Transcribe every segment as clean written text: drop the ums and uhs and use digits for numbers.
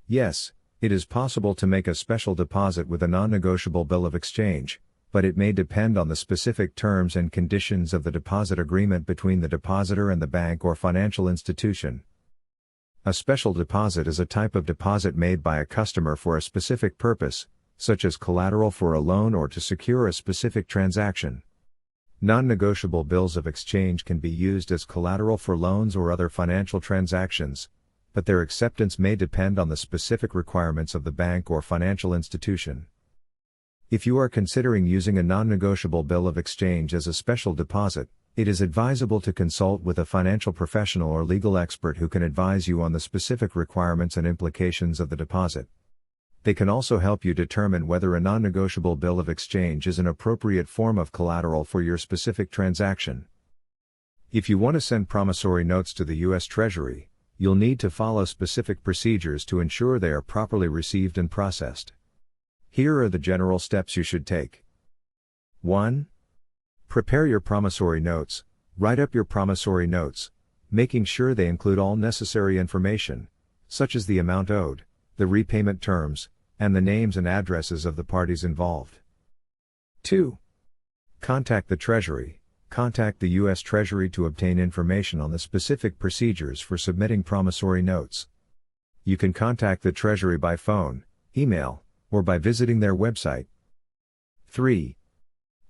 Yes, it is possible to make a special deposit with a non-negotiable bill of exchange, but it may depend on the specific terms and conditions of the deposit agreement between the depositor and the bank or financial institution. A special deposit is a type of deposit made by a customer for a specific purpose, such as collateral for a loan or to secure a specific transaction. Non-negotiable bills of exchange can be used as collateral for loans or other financial transactions, but their acceptance may depend on the specific requirements of the bank or financial institution. If you are considering using a non-negotiable bill of exchange as a special deposit, it is advisable to consult with a financial professional or legal expert who can advise you on the specific requirements and implications of the deposit. They can also help you determine whether a non-negotiable bill of exchange is an appropriate form of collateral for your specific transaction. If you want to send promissory notes to the U.S. Treasury, you'll need to follow specific procedures to ensure they are properly received and processed. Here are the general steps you should take. 1. Prepare your promissory notes. Write up your promissory notes, making sure they include all necessary information, such as the amount owed, the repayment terms, and the names and addresses of the parties involved. 2. Contact the Treasury. Contact the U.S. Treasury to obtain information on the specific procedures for submitting promissory notes. You can contact the Treasury by phone, email, or by visiting their website. 3.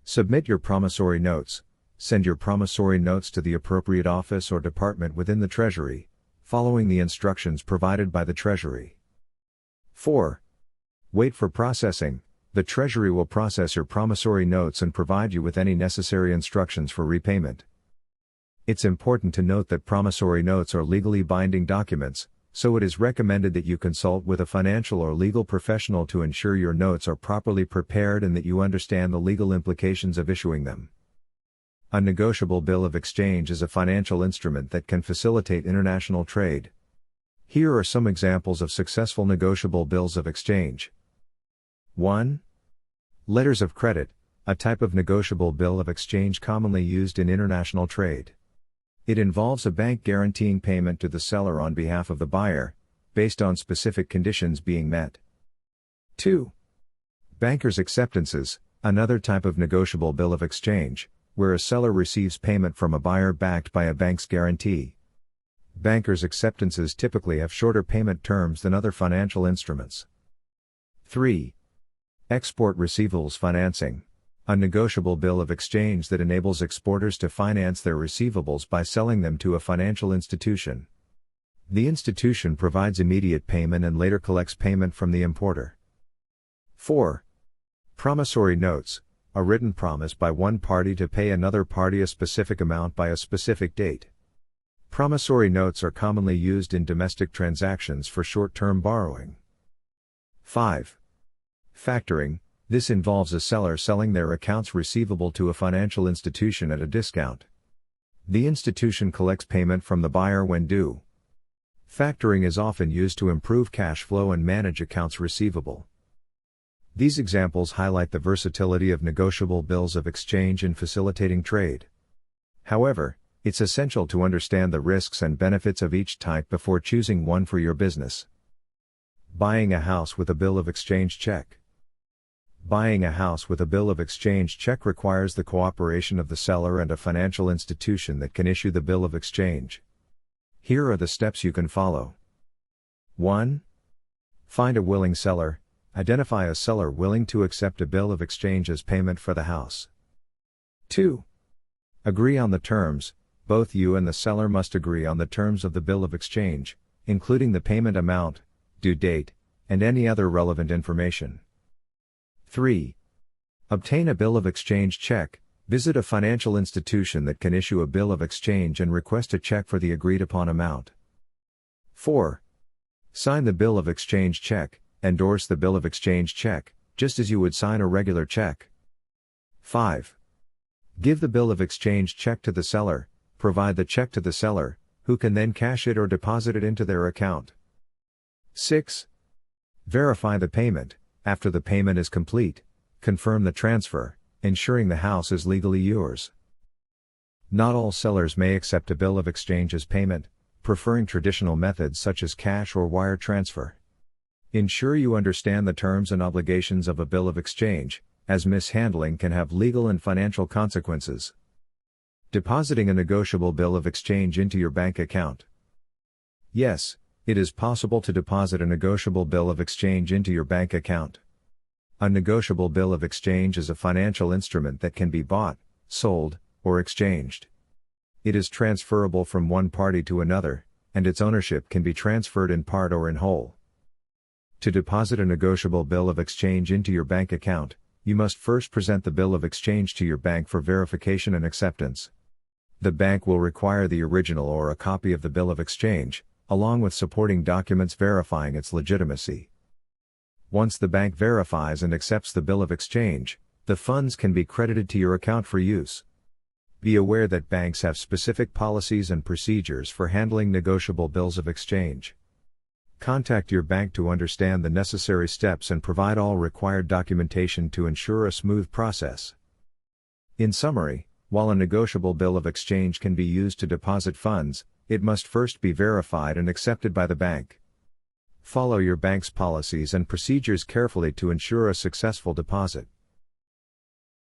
Submit your promissory notes. Send your promissory notes to the appropriate office or department within the Treasury, following the instructions provided by the Treasury. 4. Wait for processing. The Treasury will process your promissory notes and provide you with any necessary instructions for repayment. It's important to note that promissory notes are legally binding documents, so it is recommended that you consult with a financial or legal professional to ensure your notes are properly prepared and that you understand the legal implications of issuing them. A negotiable bill of exchange is a financial instrument that can facilitate international trade. Here are some examples of successful negotiable bills of exchange. 1. Letters of credit, a type of negotiable bill of exchange commonly used in international trade. It involves a bank guaranteeing payment to the seller on behalf of the buyer, based on specific conditions being met. 2. Bankers' acceptances, another type of negotiable bill of exchange, where a seller receives payment from a buyer backed by a bank's guarantee. Bankers' acceptances typically have shorter payment terms than other financial instruments. 3. Export receivables financing, a negotiable bill of exchange that enables exporters to finance their receivables by selling them to a financial institution. The institution provides immediate payment and later collects payment from the importer. 4. Promissory notes, a written promise by one party to pay another party a specific amount by a specific date. Promissory notes are commonly used in domestic transactions for short-term borrowing. 5. Factoring. This involves a seller selling their accounts receivable to a financial institution at a discount. The institution collects payment from the buyer when due. Factoring is often used to improve cash flow and manage accounts receivable. These examples highlight the versatility of negotiable bills of exchange in facilitating trade. However, it's essential to understand the risks and benefits of each type before choosing one for your business. Buying a house with a bill of exchange check. Buying a house with a bill of exchange check requires the cooperation of the seller and a financial institution that can issue the bill of exchange. Here are the steps you can follow. 1. Find a willing seller. Identify a seller willing to accept a bill of exchange as payment for the house. 2. Agree on the terms. Both you and the seller must agree on the terms of the bill of exchange, including the payment amount, due date, and any other relevant information. 3. Obtain a bill of exchange check. Visit a financial institution that can issue a bill of exchange and request a check for the agreed upon amount. 4. Sign the bill of exchange check. Endorse the bill of exchange check, just as you would sign a regular check. 5. Give the bill of exchange check to the seller. Provide the check to the seller, who can then cash it or deposit it into their account. 6. Verify the payment. After the payment is complete, confirm the transfer, ensuring the house is legally yours. Not all sellers may accept a bill of exchange as payment, preferring traditional methods such as cash or wire transfer. Ensure you understand the terms and obligations of a bill of exchange, as mishandling can have legal and financial consequences. Depositing a negotiable bill of exchange into your bank account. Yes, it is possible to deposit a negotiable bill of exchange into your bank account. A negotiable bill of exchange is a financial instrument that can be bought, sold, or exchanged. It is transferable from one party to another, and its ownership can be transferred in part or in whole. To deposit a negotiable bill of exchange into your bank account, you must first present the bill of exchange to your bank for verification and acceptance. The bank will require the original or a copy of the bill of exchange, along with supporting documents verifying its legitimacy. Once the bank verifies and accepts the bill of exchange, the funds can be credited to your account for use. Be aware that banks have specific policies and procedures for handling negotiable bills of exchange. Contact your bank to understand the necessary steps and provide all required documentation to ensure a smooth process. In summary, while a negotiable bill of exchange can be used to deposit funds, it must first be verified and accepted by the bank. Follow your bank's policies and procedures carefully to ensure a successful deposit.